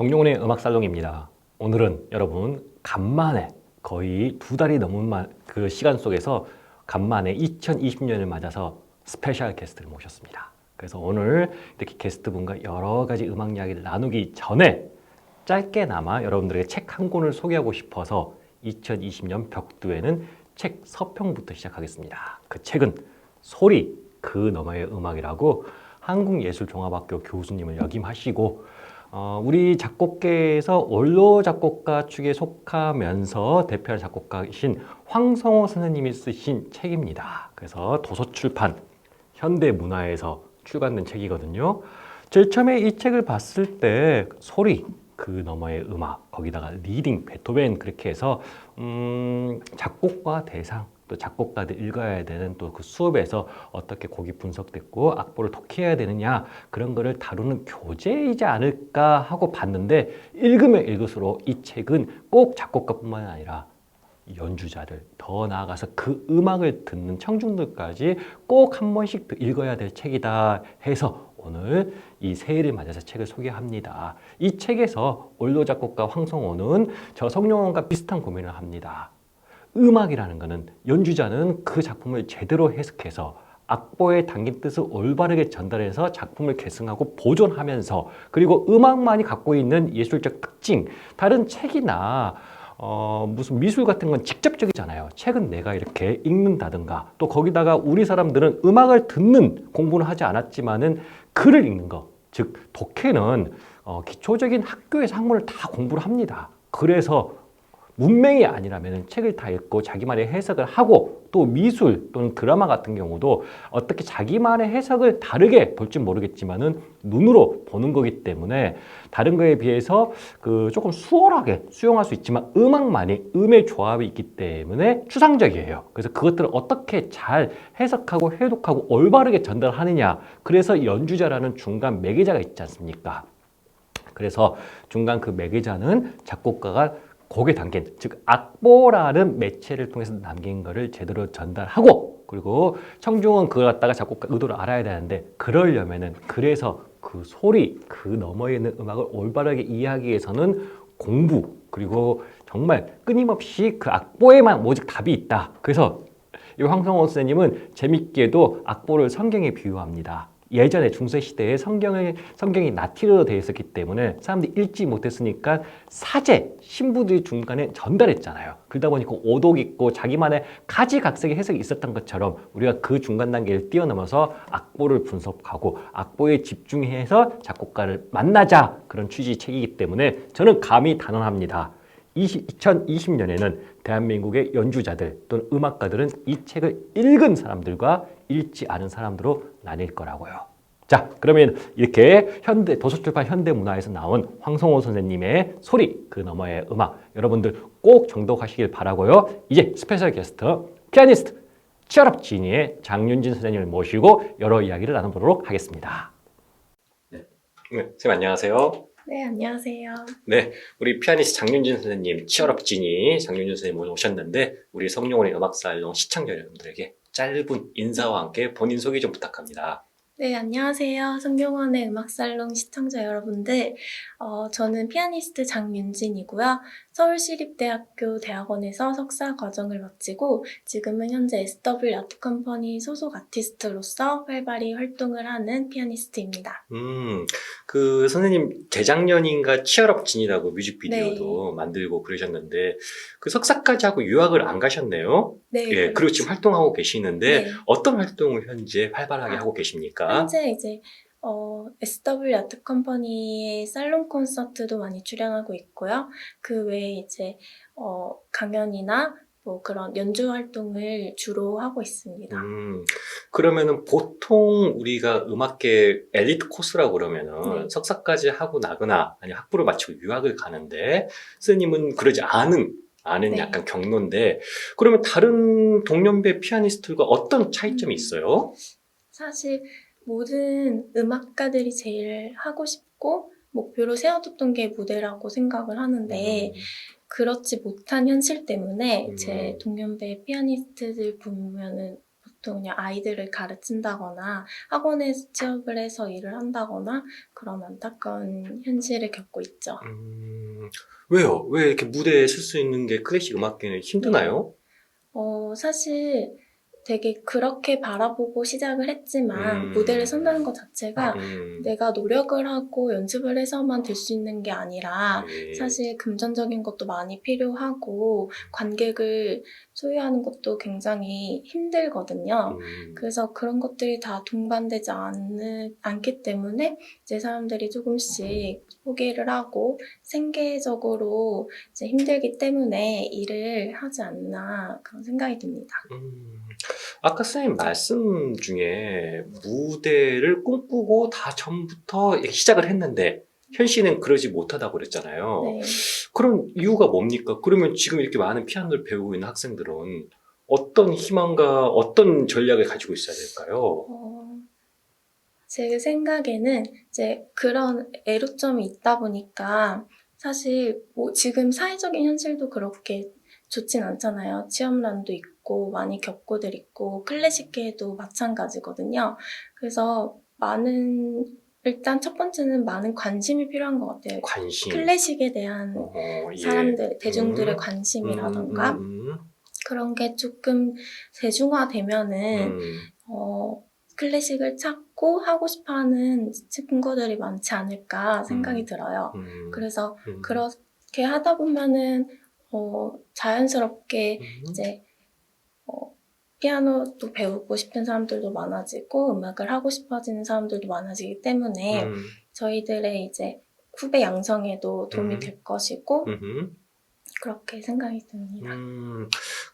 성룡원의 음악살롱입니다. 오늘은 여러분 간만에 거의 2달이 넘은 그 시간 속에서 간만에 2020년을 맞아서 스페셜 게스트를 모셨습니다. 그래서 오늘 이렇게 게스트분과 여러 가지 음악 이야기를 나누기 전에 짧게나마 여러분들에게 책 한 권을 소개하고 싶어서 2020년 벽두에는 책 서평부터 시작하겠습니다. 그 책은 소리 그 너머의 음악이라고 한국예술종합학교 교수님을 역임하시고 우리 작곡계에서 원로 작곡가 축에 속하면서 대표하는 작곡가이신 황성호 선생님이 쓰신 책입니다. 그래서 도서출판 현대문화에서 출간된 책이거든요. 제일 처음에 이 책을 봤을 때 소리 그 너머의 음악 거기다가 리딩 베토벤 그렇게 해서 작곡과 대상 또 작곡가들 읽어야 되는 또 그 수업에서 어떻게 곡이 분석됐고 악보를 독해야 되느냐 그런 거를 다루는 교재이지 않을까 하고 봤는데 읽으면 읽을수록 이 책은 꼭 작곡가뿐만 아니라 연주자들 더 나아가서 그 음악을 듣는 청중들까지 꼭 한 번씩 읽어야 될 책이다 해서 오늘 이 새해를 맞아서 책을 소개합니다. 이 책에서 원로 작곡가 황성호는 저 성룡원과 비슷한 고민을 합니다. 음악이라는 것은 연주자는 그 작품을 제대로 해석해서 악보에 담긴 뜻을 올바르게 전달해서 작품을 계승하고 보존하면서 그리고 음악만이 갖고 있는 예술적 특징 다른 책이나 무슨 미술 같은 건 직접적이잖아요. 책은 내가 이렇게 읽는다든가 또 거기다가 우리 사람들은 음악을 듣는 공부는 하지 않았지만은 글을 읽는 거, 즉 독해는 기초적인 학교에서 학문을 다 공부를 합니다. 그래서 문맹이 아니라면 책을 다 읽고 자기만의 해석을 하고 또 미술 또는 드라마 같은 경우도 어떻게 자기만의 해석을 다르게 볼지 모르겠지만은 눈으로 보는 거기 때문에 다른 거에 비해서 그 조금 수월하게 수용할 수 있지만 음악만이 음의 조합이 있기 때문에 추상적이에요. 그래서 그것들을 어떻게 잘 해석하고 해독하고 올바르게 전달하느냐. 그래서 연주자라는 중간 매개자가 있지 않습니까? 그래서 중간 그 매개자는 작곡가가 곡에 담긴 즉 악보라는 매체를 통해서 남긴 거를 제대로 전달하고 그리고 청중은 그걸 갖다가 작곡가 의도를 알아야 되는데 그러려면은 그래서 그 소리 그 너머에 있는 음악을 올바르게 이해하기 위해서는 공부 그리고 정말 끊임없이 그 악보에만 오직 답이 있다. 그래서 이 황성호 선생님은 재밌게도 악보를 성경에 비유합니다. 예전에 중세시대에 성경이 나티르로 되어 있었기 때문에 사람들이 읽지 못했으니까 사제, 신부들이 중간에 전달했잖아요. 그러다 보니까 오독 있고 자기만의 가지각색의 해석이 있었던 것처럼 우리가 그 중간 단계를 뛰어넘어서 악보를 분석하고 악보에 집중해서 작곡가를 만나자 그런 취지의 책이기 때문에 저는 감히 단언합니다. 2020년에는 대한민국의 연주자들 또는 음악가들은 이 책을 읽은 사람들과 읽지 않은 사람들로 나뉠 거라고요. 자, 그러면 이렇게 도서출판 현대문화에서 나온 황성호 선생님의 소리 그 너머의 음악 여러분들 꼭 정독하시길 바라고요. 이제 스페셜 게스트 피아니스트 치얼업 지니의 장윤진 선생님을 모시고 여러 이야기를 나눠보도록 하겠습니다. 네, 선생님 안녕하세요. 네, 안녕하세요. 네, 우리 피아니스트 장윤진 선생님, 치얼업 지니 장윤진 선생님 오늘 오셨는데 우리 성룡원의 음악살롱 시청자 여러분들에게 짧은 인사와 함께 본인 소개 좀 부탁합니다. 네, 안녕하세요. 성경원의 음악살롱 시청자 여러분들. 저는 피아니스트 장윤진이고요. 서울시립대학교 대학원에서 석사 과정을 마치고 지금은 현재 SW 아트컴퍼니 소속 아티스트로서 활발히 활동을 하는 피아니스트입니다. 그 선생님 재작년인가 치얼업 진이라고 뮤직비디오도 네. 만들고 그러셨는데 그 석사까지 하고 유학을 안 가셨네요. 네, 예, 그리고 그렇죠. 지금 활동하고 계시는데 네. 어떤 활동을 현재 활발하게 하고 계십니까? 현재 이제 SW 아트컴퍼니의 살롱 콘서트도 많이 출연하고 있고요. 그 외에 이제 강연이나 뭐 그런 연주 활동을 주로 하고 있습니다. 그러면은 보통 우리가 음악계 엘리트 코스라고 그러면은 네. 석사까지 하고 나거나 아니면 학부를 마치고 유학을 가는데 선생님은 그러지 않은 네. 약간 경로인데 그러면 다른 동년배 피아니스트들과 어떤 차이점이 있어요? 사실 모든 음악가들이 제일 하고 싶고 목표로 세워뒀던 게 무대라고 생각을 하는데 그렇지 못한 현실 때문에 제 동년배 피아니스트들 보면은 또 그냥 아이들을 가르친다거나 학원에 취업을 해서 일을 한다거나 그런 안타까운 현실을 겪고 있죠. 왜요? 왜 이렇게 무대에 설 수 있는 게 클래식 음악계는 힘드나요? 사실 되게 그렇게 바라보고 시작을 했지만 무대를 음, 선다는 것 자체가 음, 내가 노력을 하고 연습을 해서만 될 수 있는 게 아니라 네. 사실 금전적인 것도 많이 필요하고 관객을 소유하는 것도 굉장히 힘들거든요. 그래서 그런 것들이 다 동반되지 않기 때문에 이제 사람들이 조금씩 포기를 하고 생계적으로 이제 힘들기 때문에 일을 하지 않나 그런 생각이 듭니다. 음, 아까 선생님 말씀 중에 무대를 꿈꾸고 다 처음부터 이렇게 시작을 했는데 현실은 그러지 못하다고 그랬잖아요. 네. 그런 이유가 뭡니까? 그러면 지금 이렇게 많은 피아노를 배우고 있는 학생들은 어떤 희망과 어떤 전략을 가지고 있어야 될까요? 제 생각에는 이제 그런 애로점이 있다 보니까 사실 뭐 지금 사회적인 현실도 그렇게 좋진 않잖아요. 취업난도 있고 많이 겪고들 있고 클래식계도 마찬가지거든요. 그래서 일단 첫 번째는 많은 관심이 필요한 것 같아요. 관심. 클래식에 대한 예. 대중들의 음, 관심이라던가 음, 그런 게 조금 대중화되면은 음, 클래식을 찾고 하고 싶어하는 친구들이 많지 않을까 생각이 음, 들어요. 음, 그래서 음, 그렇게 하다 보면은 자연스럽게 음, 이제 피아노도 배우고 싶은 사람들도 많아지고 음악을 하고 싶어지는 사람들도 많아지기 때문에 음, 저희들의 이제 후배 양성에도 도움이 음, 될 것이고 음. 그렇게 생각이 듭니다.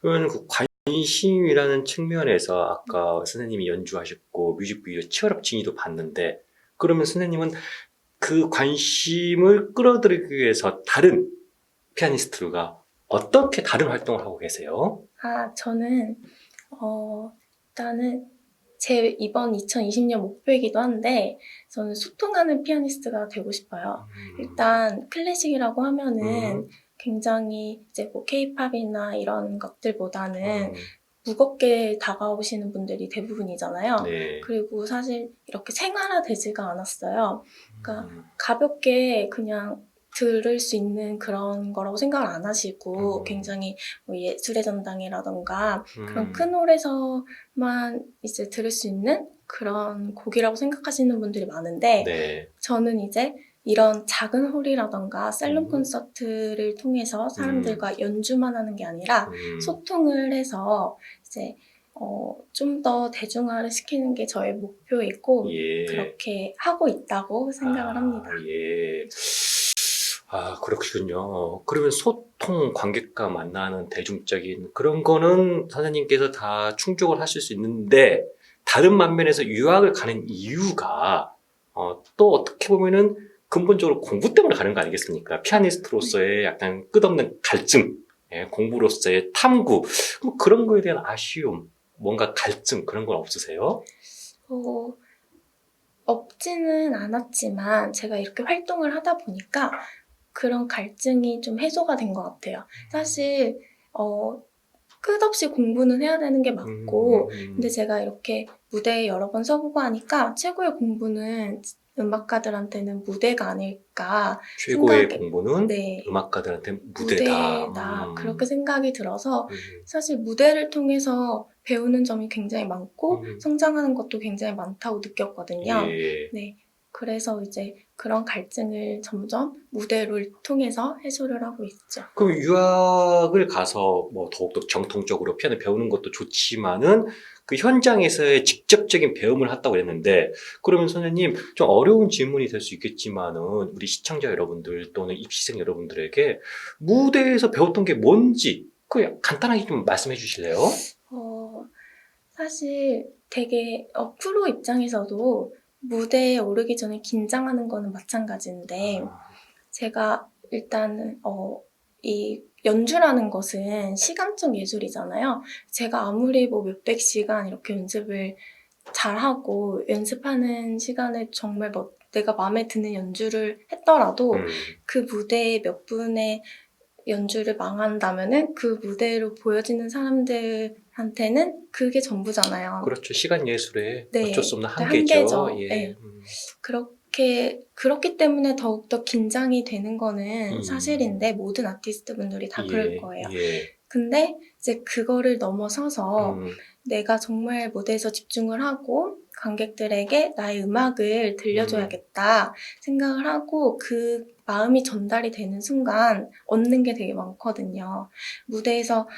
그러면 그 관심이라는 측면에서 아까 선생님이 연주하셨고 뮤직비디오 치열업 진이도 봤는데 그러면 선생님은 그 관심을 끌어들이기 위해서 다른 피아니스트가 어떻게 다른 활동을 하고 계세요? 저는 일단은 제 이번 2020년 목표이기도 한데 저는 소통하는 피아니스트가 되고 싶어요. 일단 클래식이라고 하면은 굉장히 이제 뭐 케이팝이나 이런 것들보다는 무겁게 다가오시는 분들이 대부분이잖아요. 네. 그리고 사실 이렇게 생활화되지가 않았어요. 그러니까 가볍게 그냥 들을 수 있는 그런 거라고 생각을 안 하시고 굉장히 뭐 예술의 전당이라던가 그런 큰 홀에서만 이제 들을 수 있는 그런 곡이라고 생각하시는 분들이 많은데 네. 저는 이제 이런 작은 홀이라던가 셀럽 음. 콘서트를 통해서 사람들과 연주만 하는 게 아니라 소통을 해서 이제 좀 더 대중화를 시키는 게 저의 목표이고 예. 그렇게 하고 있다고 생각을 합니다. 예. 그렇군요. 그러면 소통, 관객과 만나는 대중적인 그런 거는 선생님께서 다 충족을 하실 수 있는데, 다른 반면에서 유학을 가는 이유가, 또 어떻게 보면은 근본적으로 공부 때문에 가는 거 아니겠습니까? 피아니스트로서의 약간 끝없는 갈증, 예, 공부로서의 탐구, 뭐 그런 거에 대한 아쉬움, 뭔가 갈증, 그런 건 없으세요? 어, 없지는 않았지만 제가 이렇게 활동을 하다 보니까 그런 갈증이 좀 해소가 된 것 같아요. 사실 끝없이 공부는 해야 되는 게 맞고 근데 제가 이렇게 무대에 여러 번 서보고 하니까 최고의 공부는 음악가들한테는 무대가 아닐까 최고의 생각이 공부는 네. 음악가들한테 무대다. 무대다. 그렇게 생각이 들어서 음, 사실 무대를 통해서 배우는 점이 굉장히 많고 음. 성장하는 것도 굉장히 많다고 느꼈거든요. 예. 네. 그래서 이제 그런 갈증을 점점 무대를 통해서 해소를 하고 있죠. 그럼 유학을 가서 뭐 더욱더 정통적으로 피아노 배우는 것도 좋지만은 그 현장에서의 직접적인 배움을 한다고 했는데 그러면 선생님 좀 어려운 질문이 될 수 있겠지만은 우리 시청자 여러분들 또는 입시생 여러분들에게 무대에서 배웠던 게 뭔지 그 간단하게 좀 말씀해 주실래요? 사실 되게 프로 입장에서도 무대에 오르기 전에 긴장하는 거는 마찬가지인데 제가 일단은 이 연주라는 것은 시간적 예술이잖아요. 제가 아무리 뭐 몇백 시간 이렇게 연습을 잘하고 연습하는 시간에 정말 뭐 내가 마음에 드는 연주를 했더라도 그 무대에 몇 분의 연주를 망한다면은 그 무대로 보여지는 사람들한테는 그게 전부잖아요. 그렇죠. 시간 예술에 네, 어쩔 수 없는 네, 한계죠. 한계죠. 예. 네. 그렇기 때문에 더욱더 긴장이 되는 거는 사실인데, 모든 아티스트 분들이 다 그럴 거예요. 예. 근데 이제 그거를 넘어서서 음, 내가 정말 무대에서 집중을 하고 관객들에게 나의 음악을 들려줘야겠다 생각을 하고 그 마음이 전달이 되는 순간 얻는 게 되게 많거든요. 무대에서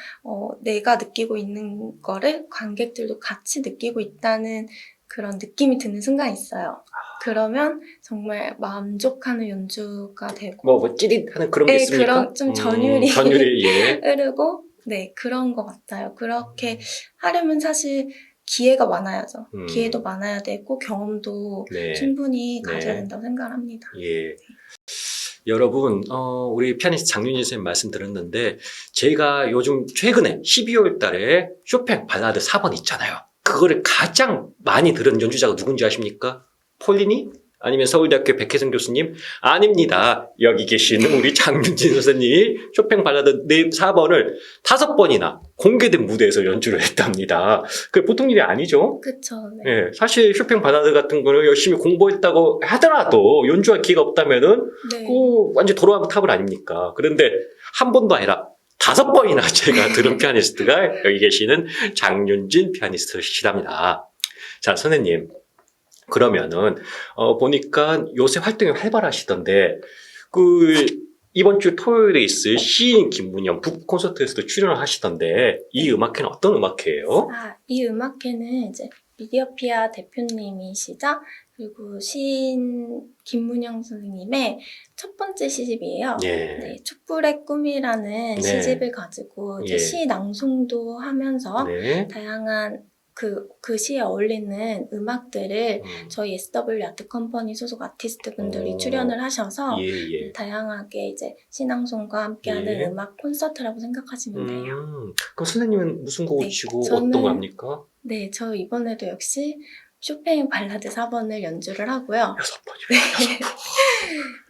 내가 느끼고 있는 거를 관객들도 같이 느끼고 있다는 그런 느낌이 드는 순간이 있어요. 그러면 정말 만족하는 연주가 되고 뭐 찌릿하는 그런 게 네, 있습니까? 그런 좀 전율이 전율이 예. 흐르고 네, 그런 것 같아요. 그렇게 하려면 사실 기회가 많아야죠. 기회도 많아야 되고 경험도 네. 충분히 네. 가져야 된다고 생각을 합니다. 예. 여러분, 우리 피아니스트 장윤진 선생님 말씀 들었는데, 제가 요즘 최근에 12월 달에 쇼팽 발라드 4번 있잖아요. 그거를 가장 많이 들은 연주자가 누군지 아십니까? 폴리니? 아니면 서울대학교 백혜성 교수님? 아닙니다. 여기 계시는 우리 장윤진 선생님이 쇼팽 발라드 4번을 5번이나 공개된 무대에서 연주를 했답니다. 그게 보통 일이 아니죠? 그쵸. 네. 예, 사실 쇼팽 발라드 같은 거는 열심히 공부했다고 하더라도 연주할 기회가 없다면은 네. 완전 돌아가는 탑을 아닙니까? 그런데 한 번도 아니라 5번이나 제가 들은 피아니스트가 여기 계시는 장윤진 피아니스트시랍니다. 자, 선생님. 그러면은, 보니까 요새 활동이 활발하시던데, 이번 주 토요일에 있을 시인 김문영 북 콘서트에서도 출연을 하시던데, 이 음악회는 어떤 음악회예요? 이 음악회는 이제 미디어피아 대표님이시죠? 그리고 시인 김문영 선생님의 첫 번째 시집이에요. 예. 네, 촛불의 꿈이라는 네. 시집을 가지고 이제 예. 시 낭송도 하면서 네. 다양한 그 시에 어울리는 음악들을 저희 SW 아트 컴퍼니 소속 아티스트 분들이 출연을 하셔서 예. 다양하게 이제 시낭송과 함께하는 예. 음악 콘서트라고 생각하시면 돼요. 그럼 선생님은 무슨 곡을 네, 치고 저는- 어떤 걸 합니까? 네, 저 이번에도 역시 쇼팽 발라드 4번을 연주를 하고요. 6번이요.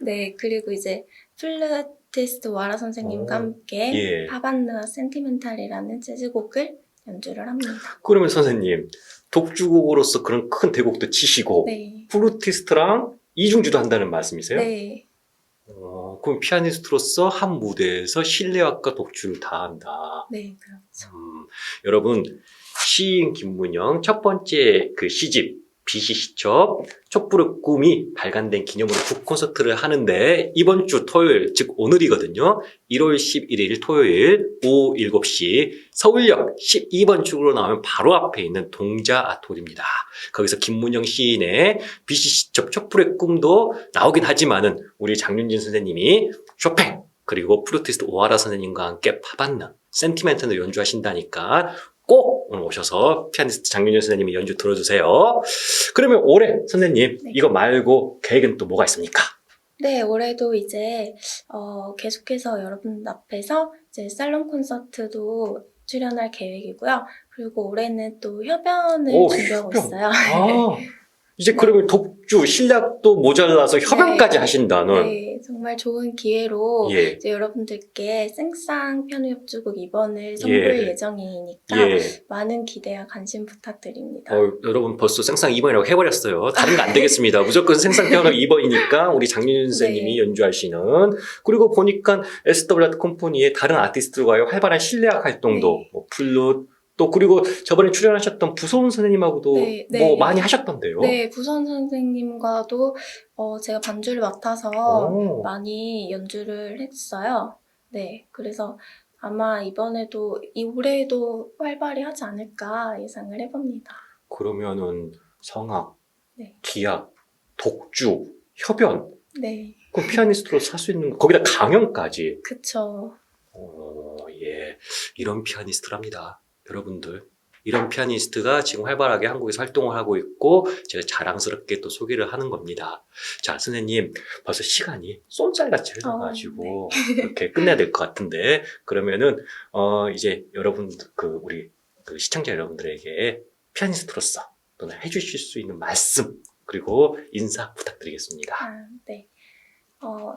네, 그리고 이제 플루티스트 와라 선생님과 함께 예. 파반느 센티멘탈이라는 재즈곡을 연주를 합니다. 그러면 선생님, 독주곡으로서 그런 큰 대곡도 치시고, 네. 플루티스트랑 이중주도 한다는 말씀이세요? 네. 그럼 피아니스트로서 한 무대에서 실내악과 독주를 다 한다. 네, 그렇죠. 여러분, 시인 김문영 첫 번째 그 시집, 비시시첩, 촛불의 꿈이 발간된 기념으로 북 콘서트를 하는데, 이번 주 토요일, 즉 오늘이거든요. 1월 11일 토요일 오후 7시 서울역 12번 출구로 나오면 바로 앞에 있는 동자 아트홀입니다. 거기서 김문영 시인의 비시시첩 촛불의 꿈도 나오긴 하지만은 우리 장윤진 선생님이 쇼팽 그리고 플루티스트 오하라 선생님과 함께 파반느 센티멘트를 연주하신다니까 꼭 오늘 오셔서 피아니스트 장윤진 선생님이 연주 들어주세요. 그러면 올해 선생님 네. 이거 말고 계획은 또 뭐가 있습니까? 네, 올해도 이제 계속해서 여러분 앞에서 이제 살롱 콘서트도 출연할 계획이고요. 그리고 올해는 또 협연을 준비하고 협연. 있어요. 이제 그러면 독주, 실력도 모자라서 협연까지 하신다는. 네, 정말 좋은 기회로 예. 이제 여러분들께 생쌍 편의협주곡 2번을 선보일 예정이니까 예. 많은 기대와 관심 부탁드립니다. 여러분 벌써 생상 2번이라고 해버렸어요. 다른 거 안 되겠습니다. 무조건 생상 피아노 2번이니까 우리 장윤진 선생님이 네. 연주하시는. 그리고 보니까 SW 아트 컴퍼니의 다른 아티스트들과의 활발한 실내악 활동도 네. 뭐 플룻 또 그리고 저번에 출연하셨던 부소은 선생님하고도 네, 뭐 네. 많이 하셨던데요. 네, 부선 선생님과도 제가 반주를 맡아서 많이 연주를 했어요. 네, 그래서 아마 올해에도 활발히 하지 않을까 예상을 해봅니다. 그러면은 성악, 네. 기악, 독주, 협연. 네, 그 피아니스트로서 할 수 있는 거기다 강연까지. 그쵸. 예. 이런 피아니스트랍니다. 여러분들. 이런 피아니스트가 지금 활발하게 한국에서 활동을 하고 있고 제가 자랑스럽게 또 소개를 하는 겁니다. 자, 선생님 벌써 시간이 쏜살같이 흘러가지고 이렇게 끝내야 될 것 같은데 그러면은 이제 여러분 우리 시청자 여러분들에게 피아니스트로서 또는 해주실 수 있는 말씀 그리고 인사 부탁드리겠습니다. 네.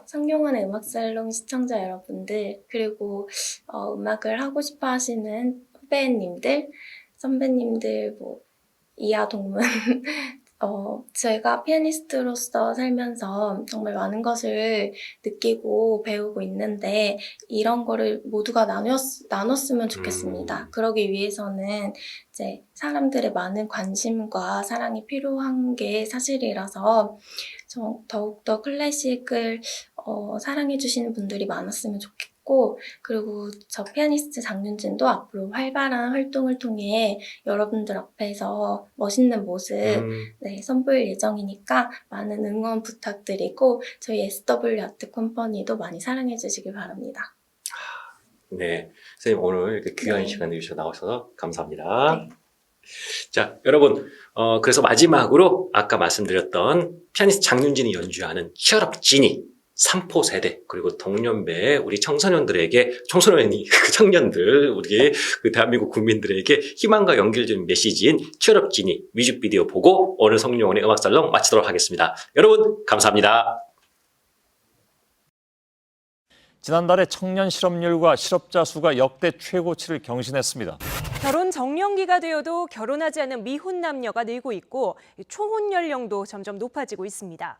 상용하는 음악살롱 시청자 여러분들, 그리고 음악을 하고 싶어 하시는 후배님들, 선배님들, 이하 동문. 제가 피아니스트로서 살면서 정말 많은 것을 느끼고 배우고 있는데, 이런 거를 모두가 나눴으면 좋겠습니다. 그러기 위해서는 이제 사람들의 많은 관심과 사랑이 필요한 게 사실이라서, 더욱더 클래식을 사랑해주시는 분들이 많았으면 좋겠고, 그리고 저 피아니스트 장윤진도 앞으로 활발한 활동을 통해 여러분들 앞에서 멋있는 모습 선보일 예정이니까 많은 응원 부탁드리고, 저희 SW 아트 컴퍼니도 많이 사랑해주시길 바랍니다. 네, 선생님 오늘 이렇게 귀한 네. 시간 내주셔서 나오셔서 감사합니다. 네. 자, 여러분, 그래서 마지막으로 아까 말씀드렸던 피아니스트 장윤진이 연주하는 치얼업 지니 3포 세대, 그리고 동년배의 우리 청소년들에게, 청년들, 우리 그 대한민국 국민들에게 희망과 연결되는 메시지인 치얼업 지니 뮤직비디오 보고 오늘 성룡원의 음악살롱 마치도록 하겠습니다. 여러분, 감사합니다. 지난달에 청년 실업률과 실업자 수가 역대 최고치를 경신했습니다. 결혼 정년기가 되어도 결혼하지 않은 미혼 남녀가 늘고 있고 초혼 연령도 점점 높아지고 있습니다.